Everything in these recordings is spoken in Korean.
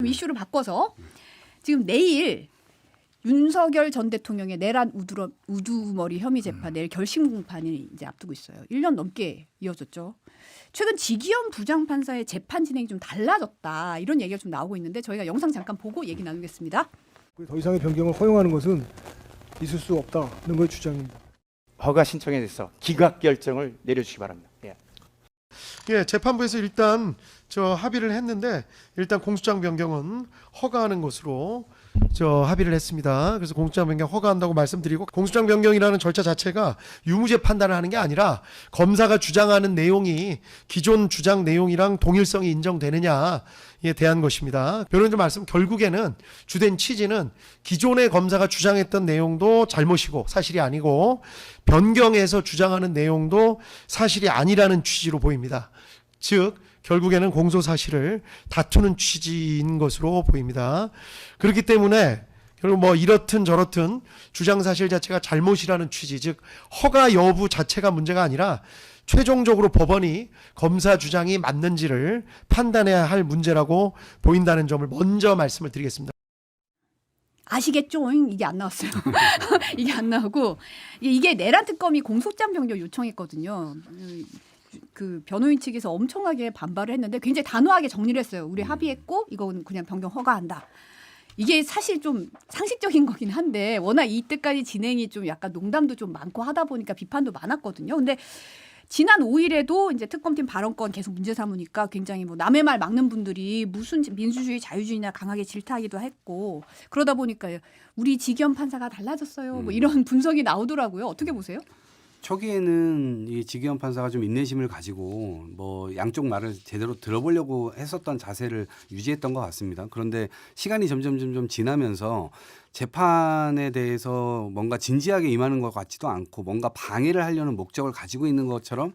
이슈를 바꿔서 지금 내일 윤석열 전 대통령의 내란 우두머리 혐의 재판 내일 결심 공판이 이제 앞두고 있어요. 1년 넘게 이어졌죠. 최근 지기현 부장판사의 재판 진행이 좀 달라졌다 이런 얘기가 좀 나오고 있는데 저희가 영상 잠깐 보고 얘기 나누겠습니다. 더 이상의 변경을 허용하는 것은 있을 수 없다는 걸 주장입니다. 허가 신청에 대해서 기각 결정을 내려주시기 바랍니다. 예, 재판부에서 일단 합의를 했는데 일단 공소장 변경은 허가하는 것으로 합의를 했습니다. 그래서 공소장 변경 허가한다고 말씀드리고, 공소장 변경이라는 절차 자체가 유무죄 판단을 하는 게 아니라 검사가 주장하는 내용이 기존 주장 내용이랑 동일성이 인정되느냐에 대한 것입니다. 변호인들 말씀 결국에는 주된 취지는 기존의 검사가 주장했던 내용도 잘못이고 사실이 아니고 변경해서 주장하는 내용도 사실이 아니라는 취지로 보입니다. 즉 결국에는 공소 사실을 다투는 취지인 것으로 보입니다. 그렇기 때문에 결국 뭐 이렇든 저렇든 주장 사실 자체가 잘못이라는 취지, 즉 허가 여부 자체가 문제가 아니라 최종적으로 법원이 검사 주장이 맞는지를 판단해야 할 문제라고 보인다는 점을 먼저 말씀을 드리겠습니다. 아시겠죠? 이게 안 나왔어요. 이게 안 나오고 이게 내란 특검이 공소장 변경 요청했거든요. 그 변호인 측에서 엄청나게 반발을 했는데 굉장히 단호하게 정리를 했어요. 우리 합의했고 이건 그냥 변경 허가한다. 이게 사실 좀 상식적인 거긴 한데 워낙 이때까지 진행이 좀 약간 농담도 좀 많고 하다 보니까 비판도 많았거든요. 근데 지난 5일에도 이제 특검팀 발언권 계속 문제 삼으니까 굉장히 뭐 남의 말 막는 분들이 무슨 민주주의 자유주의냐 강하게 질타하기도 했고 그러다 보니까 우리 지기현 판사가 달라졌어요. 뭐 이런 분석이 나오더라고요. 어떻게 보세요? 초기에는 이 지기현 판사가 좀 인내심을 가지고 뭐 양쪽 말을 제대로 들어보려고 했었던 자세를 유지했던 것 같습니다. 그런데 시간이 점점 지나면서 재판에 대해서 뭔가 진지하게 임하는 것 같지도 않고 뭔가 방해를 하려는 목적을 가지고 있는 것처럼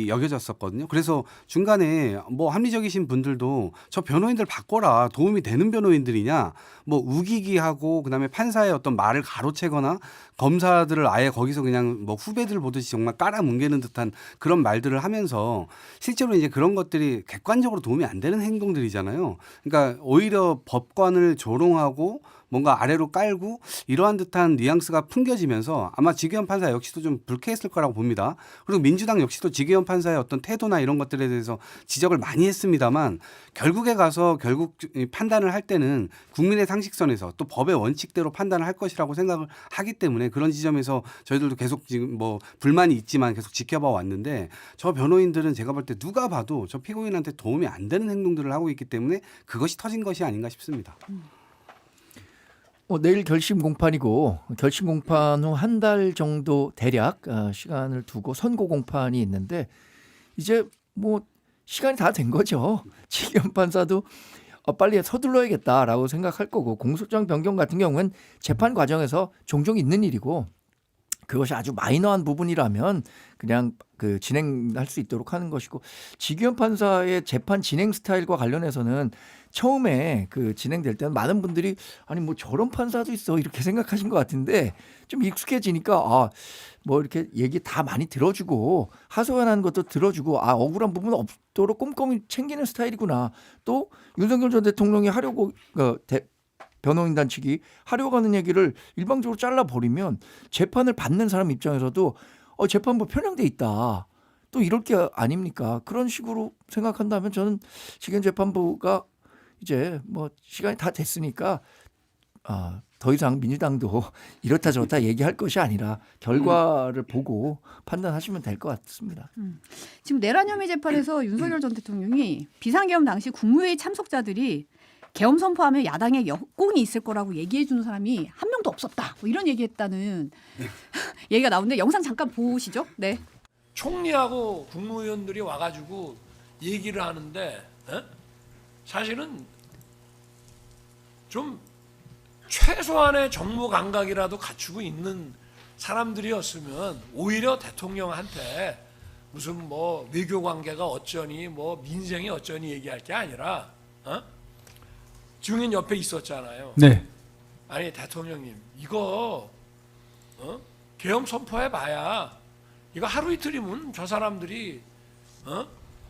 여겨졌었거든요. 그래서 중간에 뭐 합리적이신 분들도 저 변호인들 바꿔라, 도움이 되는 변호인들이냐, 뭐 우기기하고 그다음에 판사의 어떤 말을 가로채거나 검사들을 아예 거기서 그냥 뭐 후배들 보듯이 정말 깔아뭉개는 듯한 그런 말들을 하면서 실제로 이제 그런 것들이 객관적으로 도움이 안 되는 행동들이잖아요. 그러니까 오히려 법관을 조롱하고 뭔가 아래로 깔고 이러한 듯한 뉘앙스가 풍겨지면서 아마 지기현 판사 역시도 좀 불쾌했을 거라고 봅니다. 그리고 민주당 역시도 지기현 판사의 어떤 태도나 이런 것들에 대해서 지적을 많이 했습니다만 결국에 가서 결국 판단을 할 때는 국민의 상식선에서 또 법의 원칙대로 판단을 할 것이라고 생각을 하기 때문에 그런 지점에서 저희들도 계속 지금 뭐 불만이 있지만 계속 지켜봐 왔는데 저 변호인들은 제가 볼 때 누가 봐도 저 피고인한테 도움이 안 되는 행동들을 하고 있기 때문에 그것이 터진 것이 아닌가 싶습니다. 내일 결심 공판이고 결심 공판 후 한 달 정도 대략 시간을 두고 선고 공판이 있는데 이제 뭐 시간이 다 된 거죠. 지기현 판사도 빨리 서둘러야겠다라고 생각할 거고 공소장 변경 같은 경우는 재판 과정에서 종종 있는 일이고 그것이 아주 마이너한 부분이라면 그냥 그 진행할 수 있도록 하는 것이고 지기현 판사의 재판 진행 스타일과 관련해서는 처음에 그 진행될 때는 많은 분들이 아니 뭐 저런 판사도 있어 이렇게 생각하신 것 같은데 좀 익숙해지니까 뭐 이렇게 얘기 다 많이 들어주고 하소연하는 것도 들어주고 억울한 부분 없도록 꼼꼼히 챙기는 스타일이구나. 또 윤석열 전 대통령이 하려고 변호인단 측이 하려고 하는 얘기를 일방적으로 잘라버리면 재판을 받는 사람 입장에서도 재판부 편향돼 있다. 또 이럴 게 아닙니까? 그런 식으로 생각한다면 저는 지금 재판부가 이제 뭐 시간이 다 됐으니까 더 이상 민주당도 이렇다 저렇다 얘기할 것이 아니라 결과를 보고 판단하시면 될 것 같습니다. 지금 내란 혐의 재판에서 윤석열 전 대통령이 비상계엄 당시 국무회의 참석자들이 계엄 선포하면 야당에 역공이 있을 거라고 얘기해 주는 사람이 한 명도 없었다. 뭐 이런 얘기했다는 얘기가 나오는데 영상 잠깐 보시죠. 네. 총리하고 국무위원들이 와가지고 얘기를 하는데 사실은 좀 최소한의 정무 감각이라도 갖추고 있는 사람들이었으면 오히려 대통령한테 무슨 뭐 외교 관계가 어쩌니 뭐 민생이 어쩌니 얘기할 게 아니라 증인 옆에 있었잖아요. 네. 아니 대통령님 이거 계엄 선포해봐야 이거 하루 이틀이면 저 사람들이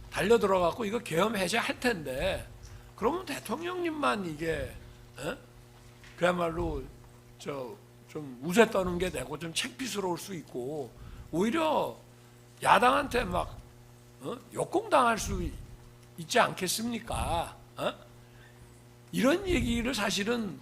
달려 들어가고 이거 계엄 해제할 텐데 그러면 대통령님만 이게 그야말로 좀 우세 떠는 게 되고 좀 창피스러울 수 있고 오히려 야당한테 막 역공당할 수 있지 않겠습니까? 이런 얘기를 사실은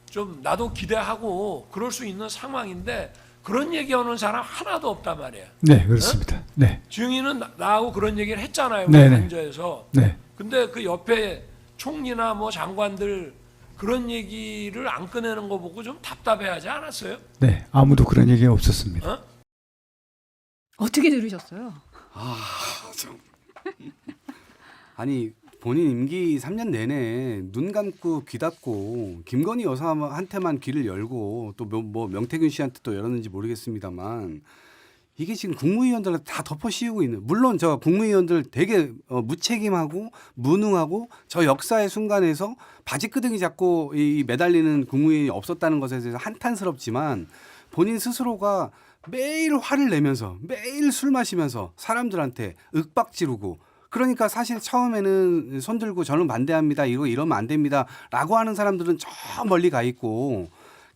좀 나도 기대하고 그럴 수 있는 상황인데 그런 얘기하는 사람 하나도 없단 말이에요. 네, 그렇습니다. 네, 주영이는 나하고 그런 얘기를 했잖아요. 네네. 현저에서. 네. 근데 그 옆에 총리나 뭐 장관들 그런 얘기를 안 꺼내는 거 보고 좀 답답해하지 않았어요? 네, 아무도 그런 얘기 없었습니다. 어떻게 들으셨어요? 아니 본인 임기 3년 내내 눈 감고 귀 닫고 김건희 여사한테만 귀를 열고 또 뭐 명태균 씨한테 또 열었는지 모르겠습니다만 이게 지금 국무위원들한테 다 덮어씌우고 있는, 물론 저 국무위원들 되게 무책임하고 무능하고 저 역사의 순간에서 바지끄댕이 잡고 이 매달리는 국무위원이 없었다는 것에 대해서 한탄스럽지만 본인 스스로가 매일 화를 내면서 매일 술 마시면서 사람들한테 윽박 지르고, 그러니까 사실 처음에는 손들고 저는 반대합니다, 이러면 안 됩니다 라고 하는 사람들은 저 멀리 가 있고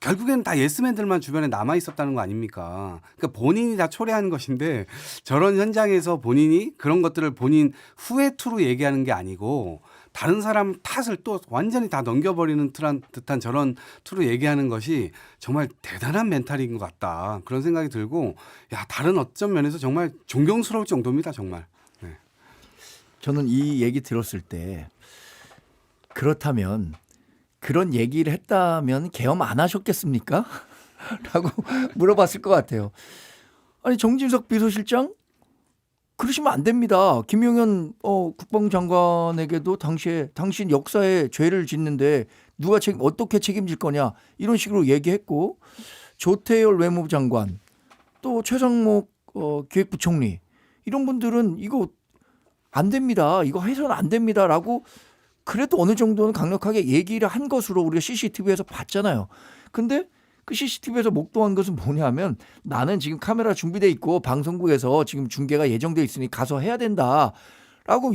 결국에는 다 예스맨들만 주변에 남아 있었다는 거 아닙니까? 그러니까 본인이 다 초래한 것인데 저런 현장에서 본인이 그런 것들을 본인 후회투로 얘기하는 게 아니고 다른 사람 탓을 또 완전히 다 넘겨버리는 듯한 저런 투로 얘기하는 것이 정말 대단한 멘탈인 것 같다, 그런 생각이 들고, 야, 다른 어떤 면에서 정말 존경스러울 정도입니다, 정말. 네. 저는 이 얘기 들었을 때 그렇다면 그런 얘기를 했다면 계엄 안 하셨겠습니까? 라고 물어봤을 것 같아요. 아니 정진석 비서실장 그러시면 안 됩니다. 김용현 국방장관에게도 당시에 당신 역사에 죄를 짓는데 누가 어떻게 책임질 거냐 이런 식으로 얘기했고, 조태열 외무부 장관 또 최상목 기획부총리 이런 분들은 이거 안 됩니다, 이거 해서는 안 됩니다라고 그래도 어느 정도는 강력하게 얘기를 한 것으로 우리가 CCTV에서 봤잖아요. 근데 그 CCTV에서 목도한 것은 뭐냐면 나는 지금 카메라 준비돼 있고 방송국에서 지금 중계가 예정돼 있으니 가서 해야 된다라고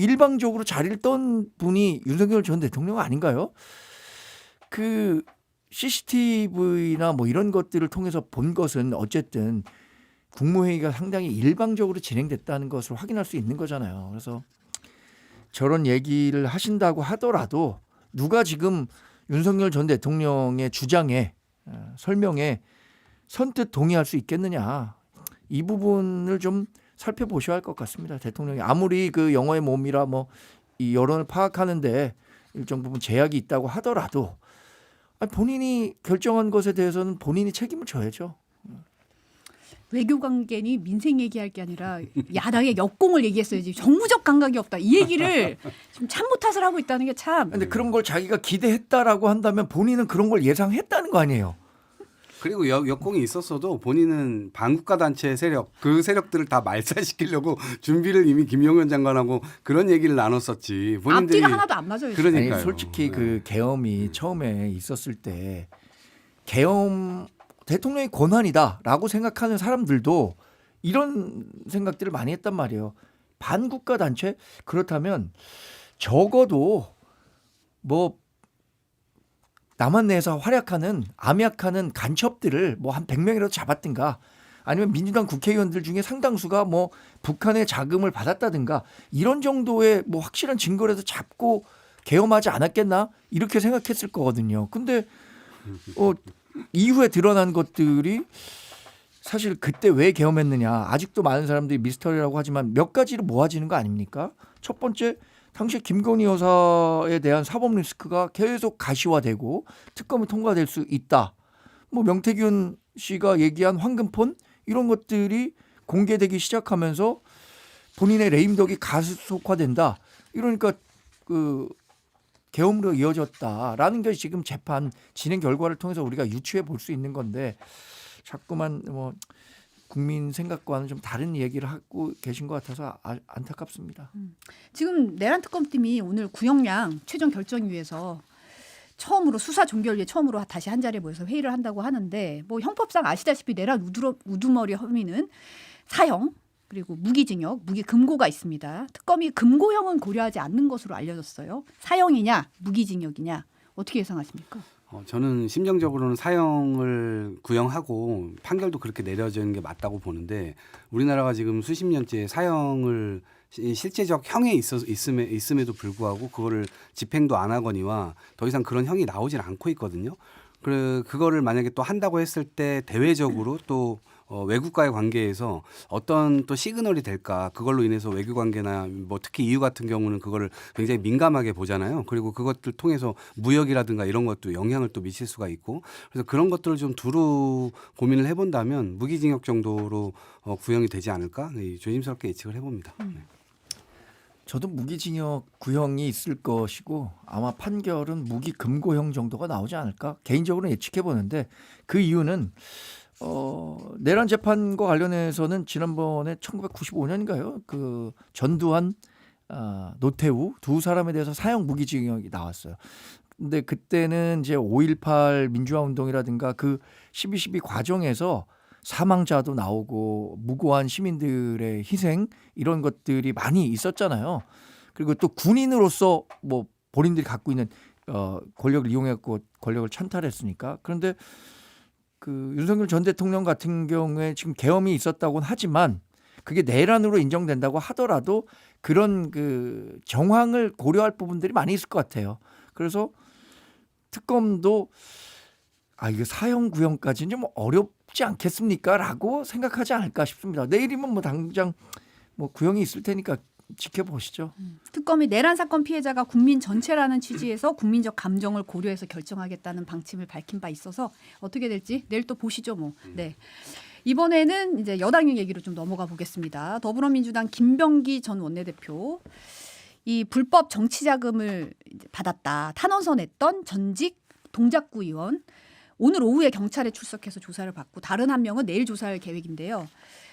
일방적으로 자리를 떤 분이 윤석열 전 대통령 아닌가요? 그 CCTV나 뭐 이런 것들을 통해서 본 것은 어쨌든 국무회의가 상당히 일방적으로 진행됐다는 것을 확인할 수 있는 거잖아요. 그래서 저런 얘기를 하신다고 하더라도 누가 지금 윤석열 전 대통령의 주장에 설명에 선뜻 동의할 수 있겠느냐, 이 부분을 좀 살펴보셔야 할 것 같습니다. 대통령이 아무리 그 영어의 몸이라 뭐 이 여론을 파악하는데 일정 부분 제약이 있다고 하더라도 본인이 결정한 것에 대해서는 본인이 책임을 져야죠. 외교 관계니 민생 얘기할 게 아니라 야당의 역공을 얘기했어야지. 정무적 감각이 없다. 이 얘기를 지금 참모 탓을 하고 있다는 게 참. 근데 그런 걸 자기가 기대했다라고 한다면 본인은 그런 걸 예상했다는 거 아니에요. 그리고 역공이 있었어도 본인은 반국가 단체 세력, 그 세력들을 다 말살시키려고 준비를 이미 김용현 장관하고 그런 얘기를 나눴었지. 본인들이 앞뒤가 하나도 안 맞아요. 그러니까요. 아니, 솔직히 그 계엄이 처음에 있었을 때 계엄 대통령의 권한이다라고 생각하는 사람들도 이런 생각들을 많이 했단 말이에요. 반국가 단체? 그렇다면 적어도 뭐 남한 내에서 활약하는 암약하는 간첩들을 뭐 한 100명이라도 잡았든가, 아니면 민주당 국회의원들 중에 상당수가 뭐 북한의 자금을 받았다든가 이런 정도의 뭐 확실한 증거라도 잡고 계엄하지 않았겠나 이렇게 생각했을 거거든요. 근데 이후에 드러난 것들이 사실 그때 왜 계엄했느냐, 아직도 많은 사람들이 미스터리라고 하지만 몇 가지로 모아지는 거 아닙니까? 첫 번째, 당시 김건희 여사에 대한 사법 리스크가 계속 가시화되고 특검이 통과될 수 있다. 뭐 명태균 씨가 얘기한 황금폰 이런 것들이 공개되기 시작하면서 본인의 레임덕이 가속화된다. 이러니까 그 계엄으로 이어졌다라는 게 지금 재판 진행 결과를 통해서 우리가 유추해 볼 수 있는 건데, 자꾸만 뭐 국민 생각과는 좀 다른 얘기를 하고 계신 것 같아서 안타깝습니다. 지금 내란 특검팀이 오늘 구형량 최종 결정위에서 처음으로 수사 종결위에 처음으로 다시 한 자리에 모여서 회의를 한다고 하는데, 뭐 형법상 아시다시피 내란 우두머리 혐의는 사형, 그리고 무기징역, 무기금고가 있습니다. 특검이 금고형은 고려하지 않는 것으로 알려졌어요. 사형이냐 무기징역이냐 어떻게 예상하십니까? 저는 심정적으로는 사형을 구형하고 판결도 그렇게 내려지는 게 맞다고 보는데 우리나라가 지금 수십 년째 사형을 실제적 형에 있음에도 불구하고 그거를 집행도 안 하거니와 더 이상 그런 형이 나오질 않고 있거든요. 그거를 만약에 또 한다고 했을 때 대외적으로 또 외국과의 관계에서 어떤 또 시그널이 될까 그걸로 인해서 외교 관계나 뭐 특히 EU 같은 경우는 그거를 굉장히 민감하게 보잖아요. 그리고 그것들 통해서 무역이라든가 이런 것도 영향을 또 미칠 수가 있고 그래서 그런 것들을 좀 두루 고민을 해본다면 무기징역 정도로 구형이 되지 않을까 조심스럽게 예측을 해봅니다. 네. 저도 무기징역 구형이 있을 것이고 아마 판결은 무기금고형 정도가 나오지 않을까 개인적으로 예측해 보는데 그 이유는 내란 재판과 관련해서는 지난번에 1995년인가요? 그 전두환, 노태우 두 사람에 대해서 사형 무기징역이 나왔어요. 근데 그때는 이제 5.18 민주화 운동이라든가 그 12.12 과정에서 사망자도 나오고 무고한 시민들의 희생 이런 것들이 많이 있었잖아요. 그리고 또 군인으로서 뭐 본인들이 갖고 있는 권력을 이용해갖고 권력을 찬탈했으니까. 그런데 그 윤석열 전 대통령 같은 경우에 지금 계엄이 있었다고는 하지만 그게 내란으로 인정된다고 하더라도 그런 그 정황을 고려할 부분들이 많이 있을 것 같아요. 그래서 특검도 이거 사형 구형까지는 좀 어렵지 않겠습니까? 라고 생각하지 않을까 싶습니다. 내일이면 뭐 당장 뭐 구형이 있을 테니까 지켜보시죠. 특검이 내란 사건 피해자가 국민 전체라는 취지에서 국민적 감정을 고려해서 결정하겠다는 방침을 밝힌 바 있어서 어떻게 될지 내일 또 보시죠, 뭐. 네. 이번에는 이제 여당 얘기로 좀 넘어가 보겠습니다. 더불어민주당 김병기 전 원내대표 이 불법 정치 자금을 받았다 탄원서 냈던 전직 동작구 의원 오늘 오후에 경찰에 출석해서 조사를 받고 다른 한 명은 내일 조사할 계획인데요.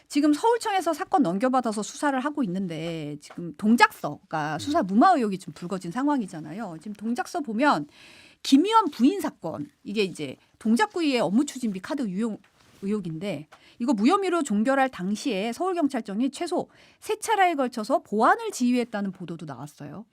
지금 서울청에서 사건 넘겨받아서 수사를 하고 있는데 지금 동작서가 수사 무마 의혹이 좀 불거진 상황이잖아요. 지금 동작서 보면 김 의원 부인 사건 이게 이제 동작구의 업무 추진비 카드 유용 의혹인데 이거 무혐의로 종결할 당시에 서울경찰청이 최소 3차례에 걸쳐서 보안을 지휘했다는 보도도 나왔어요.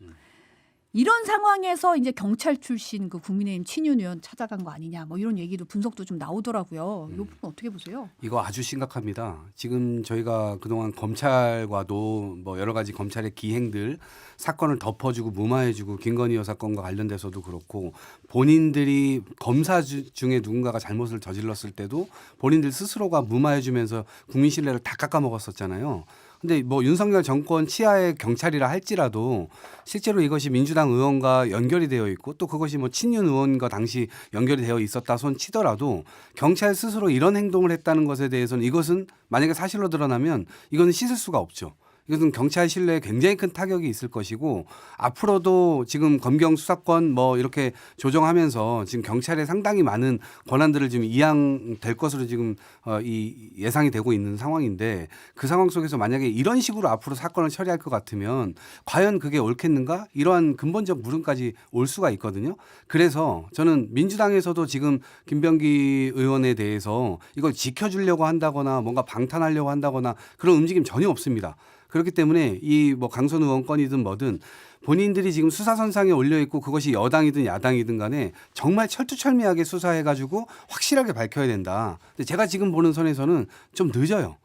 이런 상황에서 이제 경찰 출신 그 국민의힘 친윤 의원 찾아간 거 아니냐 뭐 이런 얘기도 분석도 좀 나오더라고요. 이 부분 어떻게 보세요? 이거 아주 심각합니다. 지금 저희가 그동안 검찰과도 뭐 여러 가지 검찰의 기행들 사건을 덮어주고 무마해주고 김건희 여사 건과 관련돼서도 그렇고 본인들이 검사 중에 누군가가 잘못을 저질렀을 때도 본인들 스스로가 무마해주면서 국민 신뢰를 다 깎아먹었었잖아요. 근데 뭐 윤석열 정권 치하의 경찰이라 할지라도 실제로 이것이 민주당 의원과 연결이 되어 있고 또 그것이 뭐 친윤 의원과 당시 연결이 되어 있었다 손 치더라도 경찰 스스로 이런 행동을 했다는 것에 대해서는 이것은 만약에 사실로 드러나면 이거는 씻을 수가 없죠. 이것은 경찰 신뢰에 굉장히 큰 타격이 있을 것이고 앞으로도 지금 검경 수사권 뭐 이렇게 조정하면서 지금 경찰에 상당히 많은 권한들을 지금 이양될 것으로 지금 이 예상이 되고 있는 상황인데 그 상황 속에서 만약에 이런 식으로 앞으로 사건을 처리할 것 같으면 과연 그게 옳겠는가? 이러한 근본적 물음까지 올 수가 있거든요. 그래서 저는 민주당에서도 지금 김병기 의원에 대해서 이걸 지켜주려고 한다거나 뭔가 방탄하려고 한다거나 그런 움직임 전혀 없습니다. 그렇기 때문에 이 뭐 강선 의원 건이든 뭐든 본인들이 지금 수사선상에 올려 있고 그것이 여당이든 야당이든 간에 정말 철두철미하게 수사해가지고 확실하게 밝혀야 된다. 근데 제가 지금 보는 선에서는 좀 늦어요.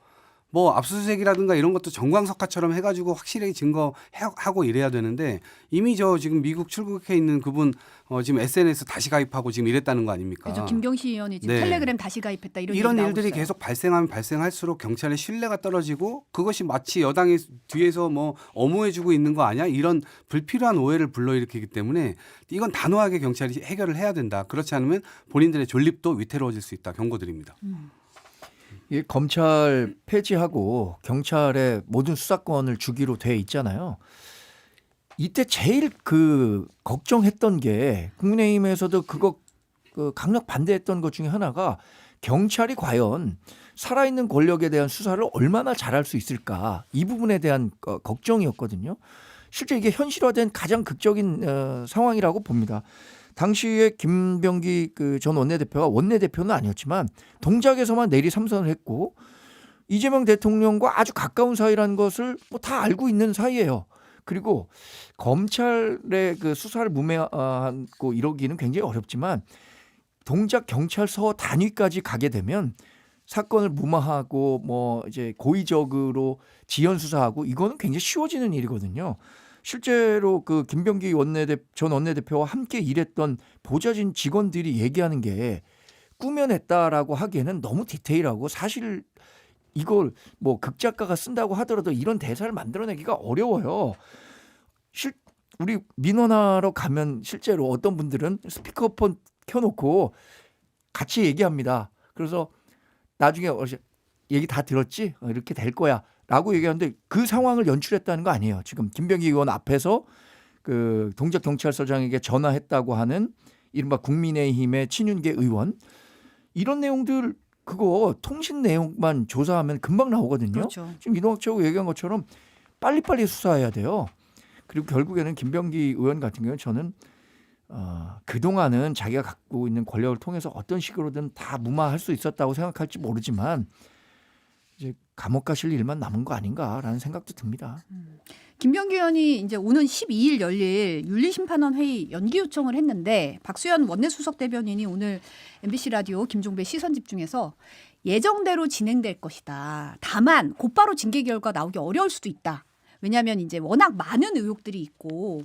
뭐 압수수색이라든가 이런 것도 정광석화처럼 해가지고 확실하게 증거하고 이래야 되는데 이미 저 지금 미국 출국해 있는 그분 지금 SNS 다시 가입하고 지금 이랬다는 거 아닙니까? 그렇죠. 김경시 의원이 지금 네. 텔레그램 다시 가입했다 이런 이런 얘기 나오고 일들이 있어요. 계속 발생하면 발생할수록 경찰의 신뢰가 떨어지고 그것이 마치 여당이 뒤에서 뭐 엄호해주고 있는 거 아니야? 이런 불필요한 오해를 불러일으키기 때문에 이건 단호하게 경찰이 해결을 해야 된다. 그렇지 않으면 본인들의 존립도 위태로워질 수 있다. 경고드립니다. 이 검찰 폐지하고 경찰에 모든 수사권을 주기로 돼 있잖아요. 이때 제일 그 걱정했던 게 국민의힘에서도 그거 강력 반대했던 것 중에 하나가 경찰이 과연 살아있는 권력에 대한 수사를 얼마나 잘할 수 있을까 이 부분에 대한 걱정이었거든요. 실제 이게 현실화된 가장 극적인 상황이라고 봅니다. 당시에 김병기 그 전 원내대표가 원내대표는 아니었지만 동작에서만 내리 삼선을 했고 이재명 대통령과 아주 가까운 사이라는 것을 뭐 다 알고 있는 사이예요. 그리고 검찰의 그 수사를 무매하고 이러기는 굉장히 어렵지만 동작 경찰서 단위까지 가게 되면 사건을 무마하고 뭐 이제 고의적으로 지연 수사하고 이거는 굉장히 쉬워지는 일이거든요. 실제로 그 김병기 전 원내대표와 함께 일했던 보좌진 직원들이 얘기하는 게 꾸며냈다라고 하기에는 너무 디테일하고 사실 이걸 뭐 극작가가 쓴다고 하더라도 이런 대사를 만들어내기가 어려워요. 우리 민원하러 가면 실제로 어떤 분들은 스피커폰 켜놓고 같이 얘기합니다. 그래서 나중에 얘기 다 들었지? 이렇게 될 거야 라고 얘기하는데 그 상황을 연출했다는 거 아니에요. 지금 김병기 의원 앞에서 그 동작경찰서장에게 전화했다고 하는 이른바 국민의힘의 친윤계 의원 이런 내용들 그거 통신 내용만 조사하면 금방 나오거든요. 그렇죠. 지금 이동학 최고 얘기한 것처럼 빨리빨리 수사해야 돼요. 그리고 결국에는 김병기 의원 같은 경우는 저는 그동안은 자기가 갖고 있는 권력을 통해서 어떤 식으로든 다 무마할 수 있었다고 생각할지 모르지만 이제 감옥 가실 일만 남은 거 아닌가라는 생각도 듭니다. 김병기 의원이 이제 오는 12일 열릴 윤리심판원 회의 연기 요청을 했는데 박수현 원내수석 대변인이 오늘 MBC 라디오 김종배 시선집중에서 예정대로 진행될 것이다. 다만 곧바로 징계 결과 나오기 어려울 수도 있다. 왜냐하면 이제 워낙 많은 의혹들이 있고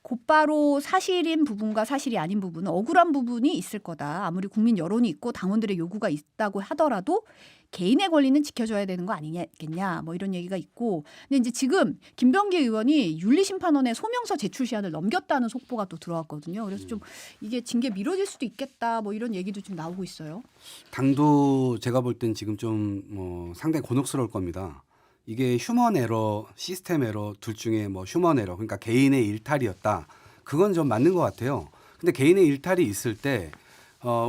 곧바로 사실인 부분과 사실이 아닌 부분은 억울한 부분이 있을 거다. 아무리 국민 여론이 있고 당원들의 요구가 있다고 하더라도 개인의 권리는 지켜줘야 되는 거 아니겠냐. 뭐 이런 얘기가 있고. 근데 이제 지금 김병기 의원이 윤리심판원에 소명서 제출 시한을 넘겼다는 속보가 또 들어왔거든요. 그래서 좀 이게 징계 미뤄질 수도 있겠다. 뭐 이런 얘기도 좀 나오고 있어요. 당도 제가 볼 땐 지금 좀 상당히 곤혹스러울 겁니다. 이게 휴먼 에러, 시스템 에러 둘 중에 뭐 휴먼 에러 그러니까 개인의 일탈이었다. 그건 좀 맞는 것 같아요. 근데 개인의 일탈이 있을 때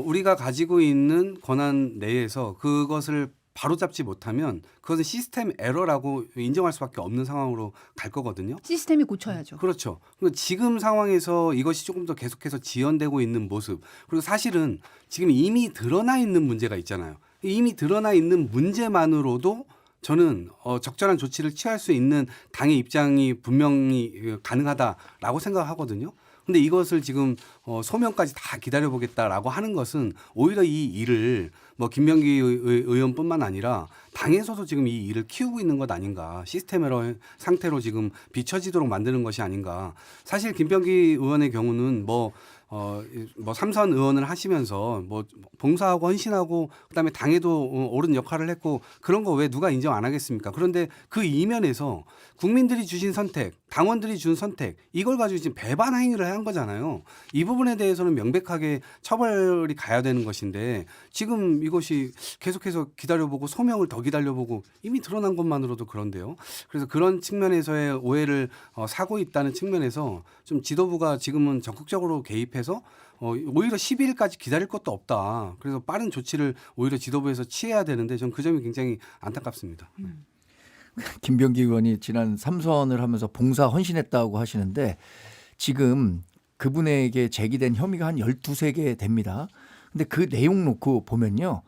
우리가 가지고 있는 권한 내에서 그것을 바로잡지 못하면 그것은 시스템 에러라고 인정할 수밖에 없는 상황으로 갈 거거든요. 시스템이 고쳐야죠. 그렇죠. 지금 상황에서 이것이 조금 더 계속해서 지연되고 있는 모습 그리고 사실은 지금 이미 드러나 있는 문제가 있잖아요. 이미 드러나 있는 문제만으로도 저는 적절한 조치를 취할 수 있는 당의 입장이 분명히 가능하다라고 생각하거든요. 근데 이것을 지금 소명까지 다 기다려보겠다라고 하는 것은 오히려 이 일을 뭐 김병기 의원뿐만 아니라 당에서도 지금 이 일을 키우고 있는 것 아닌가 시스템 에러 상태로 지금 비춰지도록 만드는 것이 아닌가. 사실 김병기 의원의 경우는 뭐 삼선 의원을 하시면서 뭐 봉사하고 헌신하고 그다음에 당에도 옳은 역할을 했고 그런 거 왜 누가 인정 안 하겠습니까? 그런데 그 이면에서 국민들이 주신 선택, 당원들이 준 선택 이걸 가지고 지금 배반 행위를 한 거잖아요. 이 부분에 대해서는 명백하게 처벌이 가야 되는 것인데 지금 이것이 계속해서 기다려보고 소명을 더 기다려보고 이미 드러난 것만으로도 그런데요. 그래서 그런 측면에서의 오해를 사고 있다는 측면에서 좀 지도부가 지금은 적극적으로 개입해서 오히려 12일까지 기다릴 것도 없다. 그래서 빠른 조치를 오히려 지도부에서 취해야 되는데 전 그 점이 굉장히 안타깝습니다. 김병기 의원이 지난 3선을 하면서 봉사 헌신했다고 하시는데 지금 그분에게 제기된 혐의가 한 12개 됩니다. 근데 그 내용 놓고 보면요.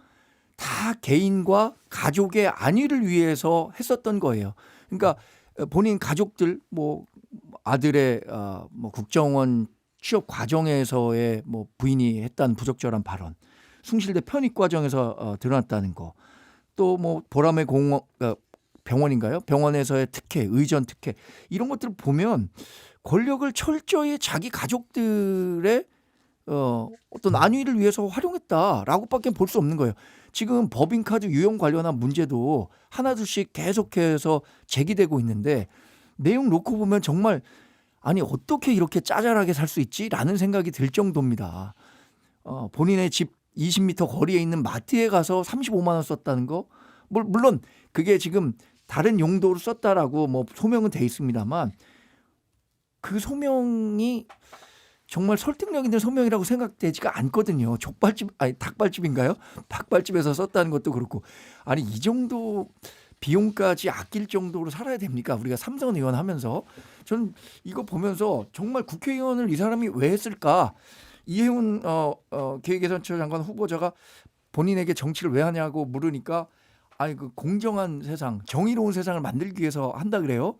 다 개인과 가족의 안위를 위해서 했었던 거예요. 그러니까 본인 가족들 뭐 아들의 뭐 국정원 취업 과정에서의 뭐 부인이 했다는 부적절한 발언, 숭실대 편입 과정에서 드러났다는 거, 또 뭐 보람의 병원인가요? 병원에서의 특혜, 의전 특혜 이런 것들을 보면 권력을 철저히 자기 가족들의 어떤 안위를 위해서 활용했다라고밖에 볼 수 없는 거예요. 지금 법인카드 유용 관련한 문제도 하나둘씩 계속해서 제기되고 있는데 내용 놓고 보면 정말 아니 어떻게 이렇게 짜잘하게 살 수 있지라는 생각이 들 정도입니다. 본인의 집 20m 거리에 있는 마트에 가서 35만 원 썼다는 거 물론 그게 지금 다른 용도로 썼다라고 뭐 소명은 돼 있습니다만 그 소명이 정말 설득력 있는 소명이라고 생각되지가 않거든요. 닭발집인가요? 닭발집에서 썼다는 것도 그렇고 아니 이 정도 비용까지 아낄 정도로 살아야 됩니까? 우리가 삼선 의원 하면서 저는 이거 보면서 정말 국회의원을 이 사람이 왜 했을까? 이해훈 기획예산처 장관 후보자가 본인에게 정치를 왜 하냐고 물으니까 아니 그 공정한 세상, 정의로운 세상을 만들기 위해서 한다 그래요.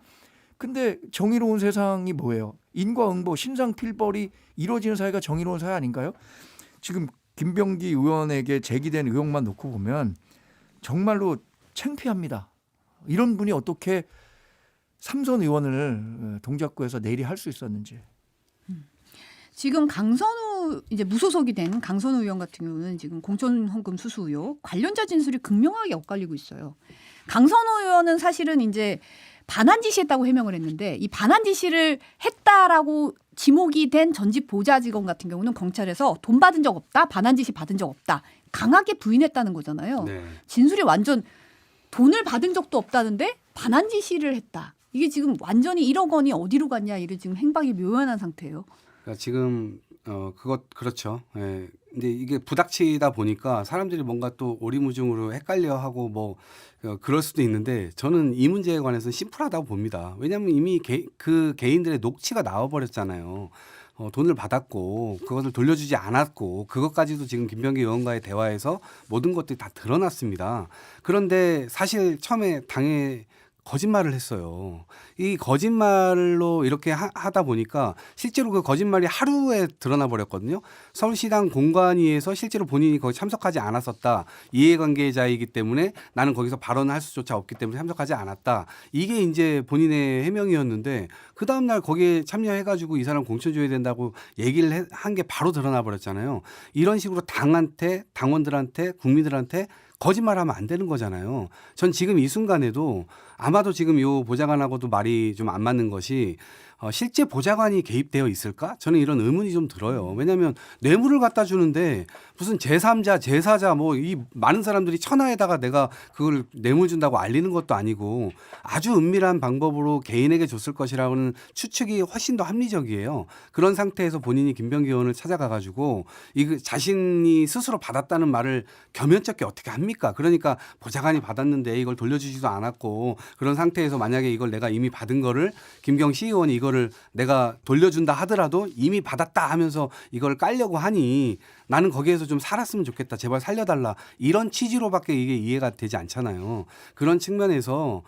근데 정의로운 세상이 뭐예요? 인과응보, 신상필벌이 이루어지는 사회가 정의로운 사회 아닌가요? 지금 김병기 의원에게 제기된 의혹만 놓고 보면 정말로 창피합니다. 이런 분이 어떻게 삼선 의원을 동작구에서 내리할 수 있었는지. 지금 강선우 이제 무소속이 된 강선우 의원 같은 경우는 지금 공천 헌금 수수 의혹 관련자 진술이 극명하게 엇갈리고 있어요. 강선우 의원은 사실은 이제 반환 지시했다고 해명을 했는데 이 반환 지시를 했다라고 지목이 된 전직 보좌 직원 같은 경우는 경찰에서 돈 받은 적 없다, 반환 지시 받은 적 없다, 강하게 부인했다는 거잖아요. 네. 진술이 완전 돈을 받은 적도 없다는데 반환 지시를 했다. 이게 지금 완전히 1억 원이 어디로 갔냐 이게 지금 행방이 묘연한 상태예요. 그러니까 지금 그렇죠. 예. 근데 이게 부닥치다 보니까 사람들이 뭔가 또 오리무중으로 헷갈려하고 뭐 그럴 수도 있는데 저는 이 문제에 관해서는 심플하다고 봅니다. 왜냐하면 이미 그 개인들의 녹취가 나와버렸잖아요. 돈을 받았고 그것을 돌려주지 않았고 그것까지도 지금 김병기 의원과의 대화에서 모든 것들이 다 드러났습니다. 그런데 사실 처음에 당에 거짓말을 했어요. 이 거짓말로 이렇게 하다 보니까 실제로 그 거짓말이 하루에 드러나 버렸거든요. 서울시당 공관위에서 실제로 본인이 거기 참석하지 않았었다. 이해관계자이기 때문에 나는 거기서 발언할 수조차 없기 때문에 참석하지 않았다. 이게 이제 본인의 해명이었는데 그 다음날 거기에 참여해가지고 이 사람 공천 줘야 된다고 얘기를 한 게 바로 드러나 버렸잖아요. 이런 식으로 당한테, 당원들한테, 국민들한테 거짓말하면 안 되는 거잖아요. 전 지금 이 순간에도 아마도 지금 요 보좌관하고도 말이 좀 안 맞는 것이 실제 보좌관이 개입되어 있을까? 저는 이런 의문이 좀 들어요. 왜냐하면 뇌물을 갖다 주는데 무슨 제3자, 제4자 뭐 이 많은 사람들이 천하에다가 내가 그걸 뇌물 준다고 알리는 것도 아니고 아주 은밀한 방법으로 개인에게 줬을 것이라는 추측이 훨씬 더 합리적이에요. 그런 상태에서 본인이 김병기 의원을 찾아가가지고 이 자신이 스스로 받았다는 말을 겸연쩍게 어떻게 합니까? 그러니까 보좌관이 받았는데 이걸 돌려주지도 않았고 그런 상태에서 만약에 이걸 내가 이미 받은 거를 김경시 의원이 이거를 내가 돌려준다 하더라도 이미 받았다 하면서 이걸 깔려고 하니 나는 거기에서 좀 살았으면 좋겠다. 제발 살려달라. 이런 취지로밖에 이게 이해가 되지 않잖아요. 그런 측면에서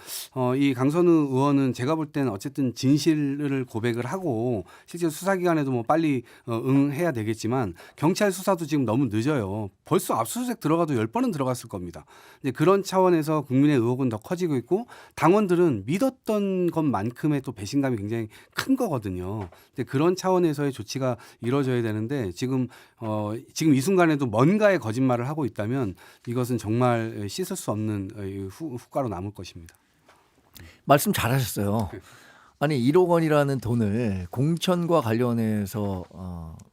이 강선우 의원은 제가 볼 때는 어쨌든 진실을 고백을 하고 실제 수사기관에도 뭐 빨리 응해야 되겠지만 경찰 수사도 지금 너무 늦어요. 벌써 압수수색 들어가도 10번은 들어갔을 겁니다. 이제 그런 차원에서 국민의 의혹은 더 커지고 있고 당원들은 믿었던 것만큼의 또 배신감이 굉장히 큰 거거든요. 근데 그런 차원에서의 조치가 이루어져야 되는데 지금 이 순간에도 뭔가의 거짓말을 하고 있다면 이것은 정말 씻을 수 없는 후과로 남을 것입니다. 말씀 잘하셨어요. 아니 1억 원이라는 돈을 공천과 관련해서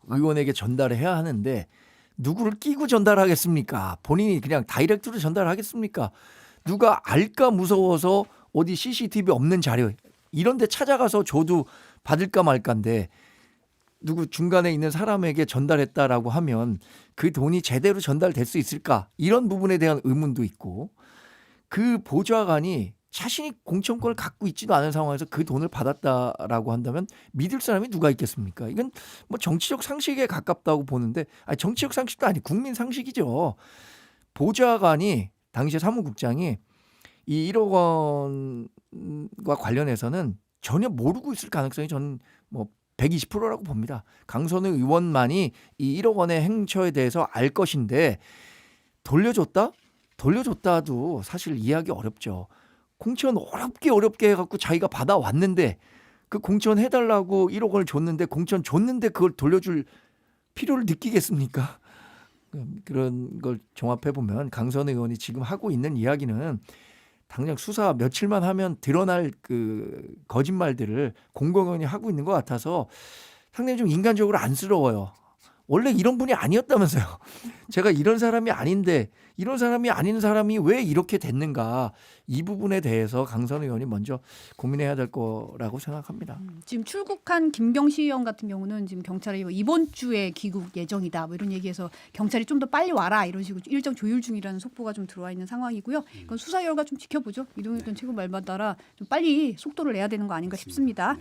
의원에게 전달해야 하는데 누구를 끼고 전달하겠습니까? 본인이 그냥 다이렉트로 전달하겠습니까? 누가 알까 무서워서 어디 CCTV 없는 자료 이런 데 찾아가서 줘도 받을까 말까인데 누구 중간에 있는 사람에게 전달했다라고 하면 그 돈이 제대로 전달될 수 있을까? 이런 부분에 대한 의문도 있고 그 보좌관이 자신이 공천권을 갖고 있지도 않은 상황에서 그 돈을 받았다라고 한다면 믿을 사람이 누가 있겠습니까? 이건 뭐 정치적 상식에 가깝다고 보는데 아니 정치적 상식도 아니 국민 상식이죠. 보좌관이 당시에 사무국장이 이 1억 원과 관련해서는 전혀 모르고 있을 가능성이 저는 뭐 120%라고 봅니다. 강선우 의원만이 이 1억 원의 행처에 대해서 알 것인데 돌려줬다? 돌려줬다도 사실 이해하기 어렵죠. 공천 어렵게 해갖고 자기가 받아왔는데 그 공천 해달라고 1억 원을 줬는데 공천 줬는데 그걸 돌려줄 필요를 느끼겠습니까? 그런 걸 종합해보면 강선우 의원이 지금 하고 있는 이야기는 당장 수사 며칠만 하면 드러날 그 거짓말들을 공공연히 하고 있는 것 같아서 상당히 좀 인간적으로 안쓰러워요. 원래 이런 분이 아니었다면서요. 제가 이런 사람이 아닌데 이런 사람이 아닌 사람이 왜 이렇게 됐는가 이 부분에 대해서 강선우 의원이 먼저 고민해야 될 거라고 생각합니다. 지금 출국한 김경시 의원 같은 경우는 지금 경찰이 이번 주에 귀국 예정이다 뭐 이런 얘기해서 경찰이 좀 더 빨리 와라 이런 식으로 일정 조율 중이라는 속보가 좀 들어와 있는 상황이고요. 이건 수사 결과 좀 지켜보죠. 이동현 전 최고 말만 따라 좀 빨리 속도를 내야 되는 거 아닌가 싶습니다.